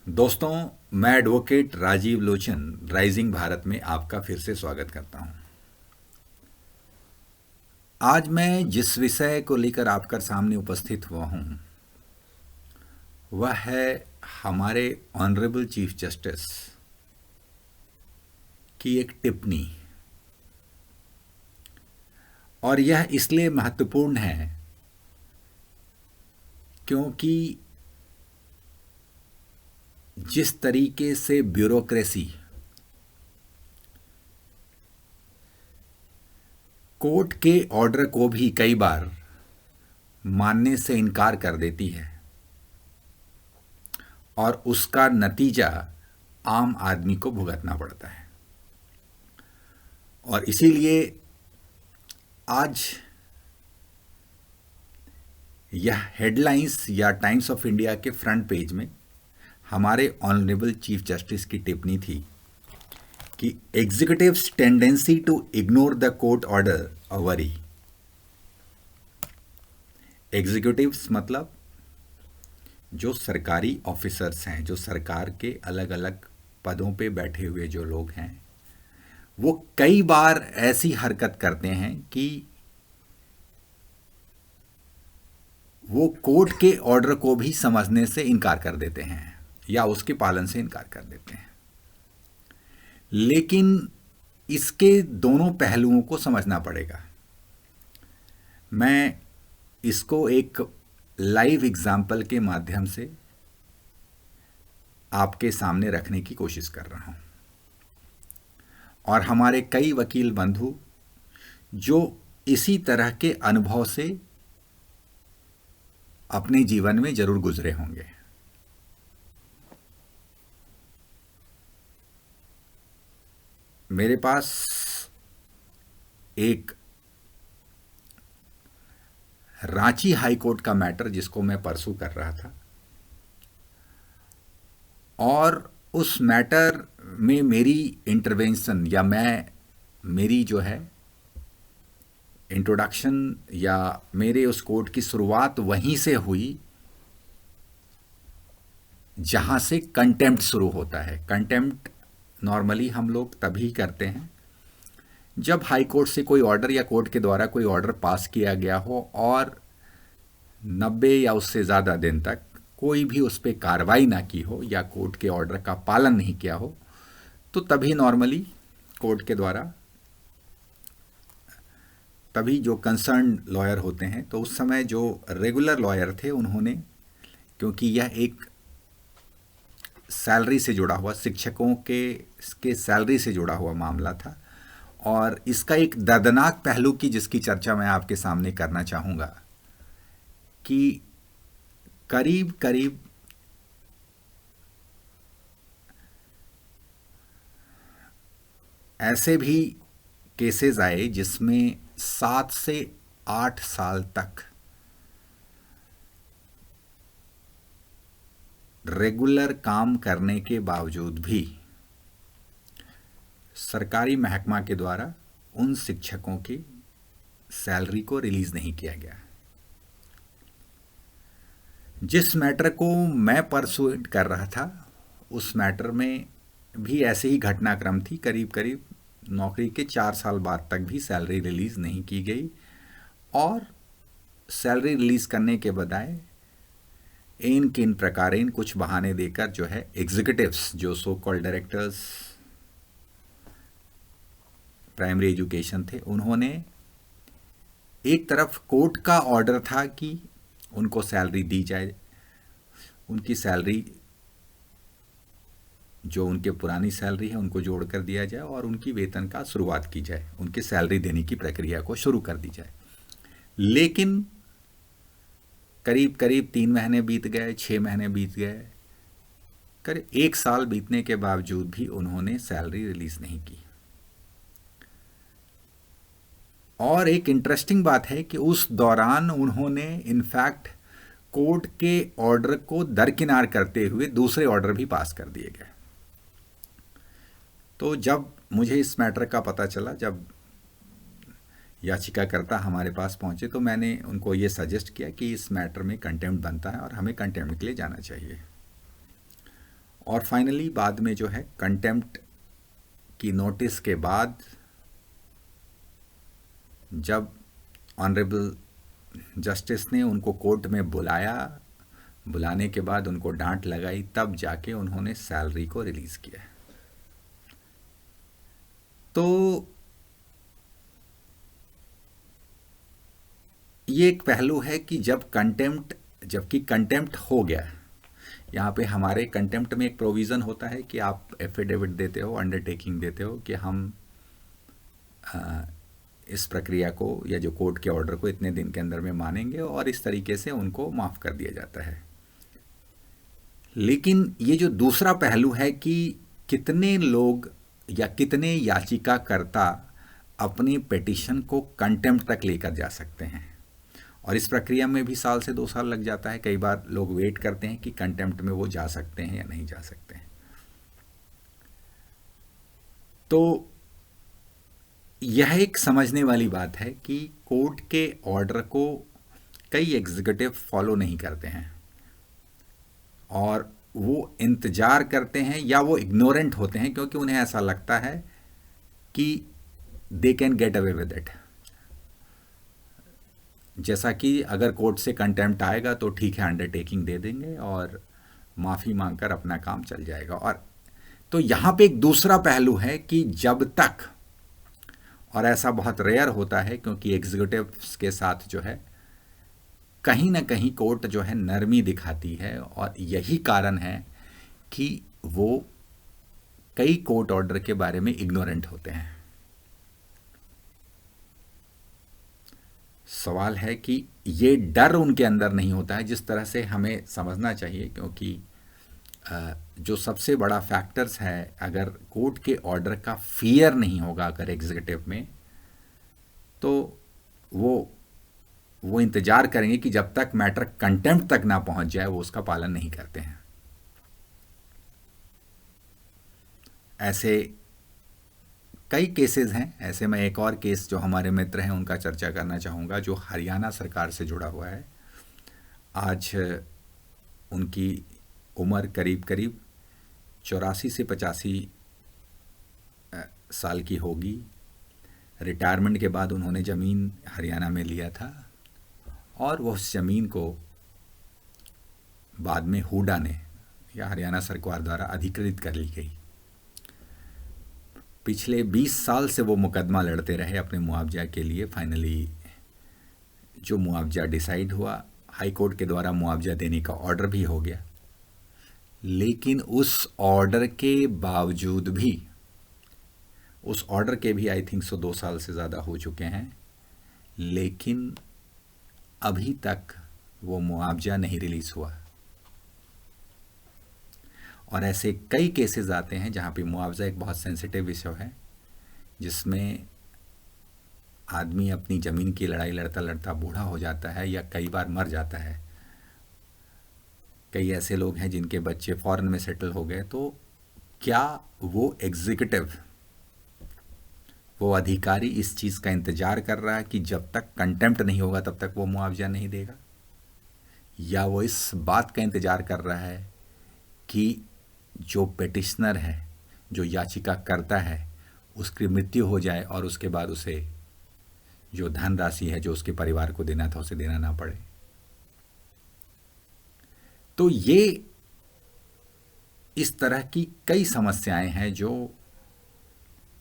दोस्तों, मैं advocate Rajiv Lochan rising Bharat में आपका फिर से स्वागत करता हूं। आज मैं जिस विषय को लेकर आपके सामने उपस्थित हुआ हूं वह है हमारे ऑनरेबल चीफ जस्टिस की एक टिप्पणी। और यह इसलिए महत्वपूर्ण है क्योंकि जिस तरीके से ब्यूरोक्रेसी कोर्ट के ऑर्डर को भी कई बार मानने से इनकार कर देती है और उसका नतीजा आम आदमी को भुगतना पड़ता है। और इसीलिए आज यह हेडलाइंस या टाइम्स ऑफ इंडिया के फ्रंट पेज में हमारे ऑनरेबल चीफ जस्टिस की टिप्पणी थी कि executives tendency to ignore the court order a worry. Executives मतलब जो सरकारी ऑफिसर्स हैं, जो सरकार के अलग अलग पदों पे बैठे हुए जो लोग हैं, वो कई बार ऐसी हरकत करते हैं कि वो कोर्ट के ऑर्डर को भी समझने से इनकार कर देते हैं या उसके पालन से इनकार कर देते हैं। लेकिन इसके दोनों पहलुओं को समझना पड़ेगा। मैं इसको एक लाइव एग्जाम्पल के माध्यम से आपके सामने रखने की कोशिश कर रहा हूं। और हमारे कई वकील बंधु जो इसी तरह के अनुभव से अपने जीवन में जरूर गुजरे होंगे। मेरे पास एक रांची हाई कोर्ट का मैटर जिसको मैं परसू कर रहा था, और उस मैटर में मेरी इंटरवेंशन या मेरी जो है इंट्रोडक्शन या मेरे उस कोर्ट की शुरुआत वहीं से हुई जहां से कंटेम्प्ट शुरू होता है। कंटेम्प्ट नॉर्मली हम लोग तभी करते हैं जब हाई कोर्ट से कोई ऑर्डर या कोर्ट के द्वारा कोई ऑर्डर पास किया गया हो और 90 या उससे ज़्यादा दिन तक कोई भी उस पर कार्रवाई ना की हो या कोर्ट के ऑर्डर का पालन नहीं किया हो, तो तभी नॉर्मली कोर्ट के द्वारा तभी जो कंसर्न लॉयर होते हैं, तो उस समय जो रेगुलर लॉयर थे उन्होंने, क्योंकि यह एक सैलरी से जुड़ा हुआ, शिक्षकों के सैलरी से जुड़ा हुआ मामला था, और इसका एक दर्दनाक पहलू की जिसकी चर्चा मैं आपके सामने करना चाहूँगा कि करीब करीब ऐसे भी केसेस आए जिसमें 7 से 8 साल तक रेगुलर काम करने के बावजूद भी सरकारी महकमा के द्वारा उन शिक्षकों की सैलरी को रिलीज नहीं किया गया। जिस मैटर को मैं परसुएट कर रहा था उस मैटर में भी ऐसे ही घटनाक्रम थी। करीब करीब नौकरी के 4 साल बाद तक भी सैलरी रिलीज नहीं की गई, और सैलरी रिलीज करने के बजाय इन किन प्रकारें कुछ बहाने देकर जो है एग्जीक्यूटिव्स, जो so called directors primary education थे, उन्होंने एक तरफ कोर्ट का ऑर्डर था कि उनको सैलरी दी जाए, उनकी सैलरी जो उनके पुरानी सैलरी है उनको जोड़कर दिया जाए और उनकी वेतन का शुरुआत की जाए, उनकी सैलरी देने की प्रक्रिया को शुरू कर दी जाए। लेकिन करीब करीब 3 महीने बीत गए, 6 महीने बीत गए, करीब 1 साल बीतने के बावजूद भी उन्होंने सैलरी रिलीज नहीं की। और एक इंटरेस्टिंग बात है कि उस दौरान उन्होंने इनफैक्ट कोर्ट के ऑर्डर को दरकिनार करते हुए दूसरे ऑर्डर भी पास कर दिए गए। तो जब मुझे इस मैटर का पता चला, जब याचिकाकर्ता हमारे पास पहुंचे, तो मैंने उनको ये सजेस्ट किया कि इस मैटर में कंटेम्प्ट बनता है और हमें कंटेम्प्ट के लिए जाना चाहिए। और फाइनली बाद में जो है कंटेम्प्ट की नोटिस के बाद जब ऑनरेबल जस्टिस ने उनको कोर्ट में बुलाया, बुलाने के बाद उनको डांट लगाई, तब जाके उन्होंने सैलरी को रिलीज किया। तो ये एक पहलू है कि जबकि कंटेम्प्ट हो गया, यहाँ पे हमारे कंटेम्प्ट में एक प्रोविज़न होता है कि आप एफिडेविट देते हो, अंडरटेकिंग देते हो कि हम इस प्रक्रिया को या जो कोर्ट के ऑर्डर को इतने दिन के अंदर में मानेंगे, और इस तरीके से उनको माफ़ कर दिया जाता है। लेकिन ये जो दूसरा पहलू है कि कितने लोग या कितने याचिकाकर्ता अपनी पिटीशन को कंटेम्प्ट तक लेकर जा सकते हैं, और इस प्रक्रिया में भी 1 साल से 2 साल लग जाता है। कई बार लोग वेट करते हैं कि कंटेम्प्ट में वो जा सकते हैं या नहीं जा सकते हैं। तो यह एक समझने वाली बात है कि कोर्ट के ऑर्डर को कई एग्जीक्यूटिव फॉलो नहीं करते हैं, और वो इंतज़ार करते हैं या वो इग्नोरेंट होते हैं, क्योंकि उन्हें ऐसा लगता है कि they can get away with it. जैसा कि अगर कोर्ट से कंटेम्प्ट आएगा तो ठीक है, अंडरटेकिंग दे देंगे और माफ़ी मांगकर अपना काम चल जाएगा। और तो यहाँ पे एक दूसरा पहलू है कि जब तक, और ऐसा बहुत रेयर होता है क्योंकि एग्जीक्यूटिव्स के साथ जो है कहीं ना कहीं कोर्ट जो है नरमी दिखाती है, और यही कारण है कि वो कई कोर्ट ऑर्डर के बारे में इग्नोरेंट होते हैं। सवाल है कि ये डर उनके अंदर नहीं होता है जिस तरह से हमें समझना चाहिए, क्योंकि जो सबसे बड़ा फैक्टर्स है, अगर कोर्ट के ऑर्डर का फियर नहीं होगा अगर एग्जीक्यूटिव में, तो वो इंतज़ार करेंगे कि जब तक मैटर कंटेम्प्ट तक ना पहुंच जाए वो उसका पालन नहीं करते हैं। ऐसे कई केसेस हैं। ऐसे में एक और केस जो हमारे मित्र हैं उनका चर्चा करना चाहूँगा, जो हरियाणा सरकार से जुड़ा हुआ है। आज उनकी उम्र करीब 84 से 85 साल की होगी। रिटायरमेंट के बाद उन्होंने ज़मीन हरियाणा में लिया था, और वो उस ज़मीन को बाद में हुडा ने या हरियाणा सरकार द्वारा अधिकृत कर ली गई। पिछले 20 साल से वो मुकदमा लड़ते रहे अपने मुआवजा के लिए। फाइनली जो मुआवजा डिसाइड हुआ, हाई कोर्ट के द्वारा मुआवजा देने का ऑर्डर भी हो गया, लेकिन उस ऑर्डर के बावजूद भी, उस ऑर्डर के भी आई थिंक 2 साल से ज़्यादा हो चुके हैं, लेकिन अभी तक वो मुआवजा नहीं रिलीज़ हुआ। और ऐसे कई केसेस आते हैं जहाँ पे मुआवजा एक बहुत सेंसिटिव विषय है, जिसमें आदमी अपनी ज़मीन की लड़ाई लड़ता लड़ता बूढ़ा हो जाता है या कई बार मर जाता है। कई ऐसे लोग हैं जिनके बच्चे फॉरेन में सेटल हो गए, तो क्या वो एग्जीक्यूटिव, वो अधिकारी इस चीज़ का इंतज़ार कर रहा है कि जब तक कंटेम्प्ट नहीं होगा तब तक वो मुआवजा नहीं देगा, या वो इस बात का इंतज़ार कर रहा है कि जो पिटिशनर है, जो याचिका करता है, उसकी मृत्यु हो जाए और उसके बाद उसे जो धनराशि है जो उसके परिवार को देना था उसे देना ना पड़े। तो ये इस तरह की कई समस्याएं हैं जो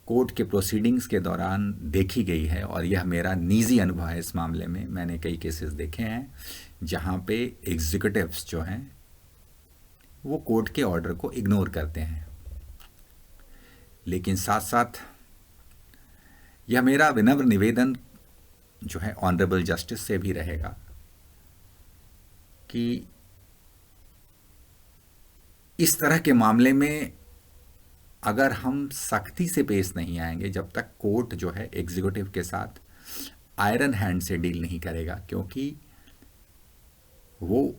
कोर्ट के प्रोसीडिंग्स के दौरान देखी गई है, और यह मेरा निजी अनुभव है इस मामले में। मैंने कई केसेस देखे हैं जहाँ पे एग्जीक्यूटिव्स जो हैं वो कोर्ट के ऑर्डर को इग्नोर करते हैं। लेकिन साथ साथ यह मेरा विनम्र निवेदन जो है ऑनरेबल जस्टिस से भी रहेगा कि इस तरह के मामले में अगर हम सख्ती से पेश नहीं आएंगे, जब तक कोर्ट जो है एग्जीक्यूटिव के साथ आयरन हैंड से डील नहीं करेगा, क्योंकि वो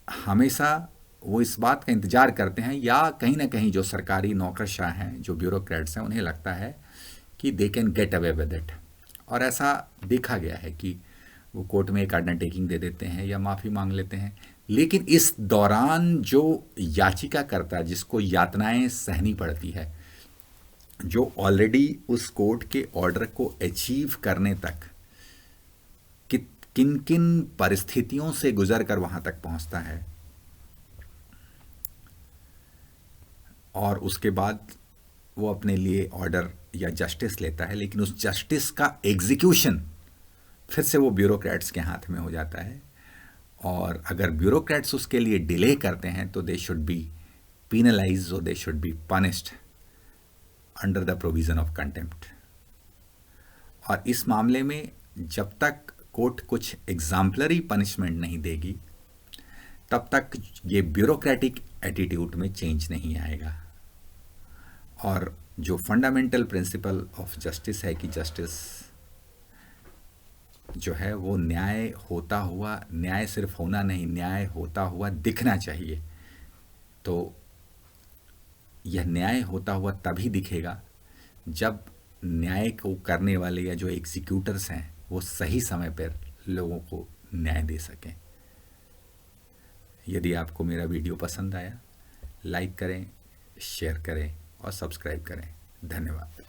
हमेशा वो इस बात का इंतज़ार करते हैं, या कहीं ना कहीं जो सरकारी नौकरशाह हैं, जो ब्यूरोक्रेट्स हैं, उन्हें लगता है कि they can get away with it. और ऐसा देखा गया है कि वो कोर्ट में एक अंडरटेकिंग दे देते हैं या माफ़ी मांग लेते हैं, लेकिन इस दौरान जो याचिकाकर्ता, जिसको यातनाएं सहनी पड़ती है, जो ऑलरेडी उस कोर्ट के ऑर्डर को अचीव करने तक कि किन किन परिस्थितियों से गुजर कर वहां तक पहुंचता है, और उसके बाद वो अपने लिए ऑर्डर या जस्टिस लेता है, लेकिन उस जस्टिस का एग्जीक्यूशन फिर से वो ब्यूरोक्रेट्स के हाथ में हो जाता है। और अगर ब्यूरोक्रेट्स उसके लिए डिले करते हैं तो they should be penalized, or they should be punished under the provision of contempt। और इस मामले में जब तक कोर्ट कुछ एग्जाम्पलरी पनिशमेंट नहीं देगी, तब तक ये ब्यूरोक्रेटिक एटीट्यूड में चेंज नहीं आएगा। और जो फंडामेंटल प्रिंसिपल ऑफ जस्टिस है कि जस्टिस जो है वो न्याय होता हुआ, न्याय सिर्फ होना नहीं, न्याय होता हुआ दिखना चाहिए। तो यह न्याय होता हुआ तभी दिखेगा जब न्याय को करने वाले या जो एग्जीक्यूटर्स हैं वो सही समय पर लोगों को न्याय दे सकें। यदि आपको मेरा वीडियो पसंद आया, लाइक करें, शेयर करें और सब्सक्राइब करें। धन्यवाद।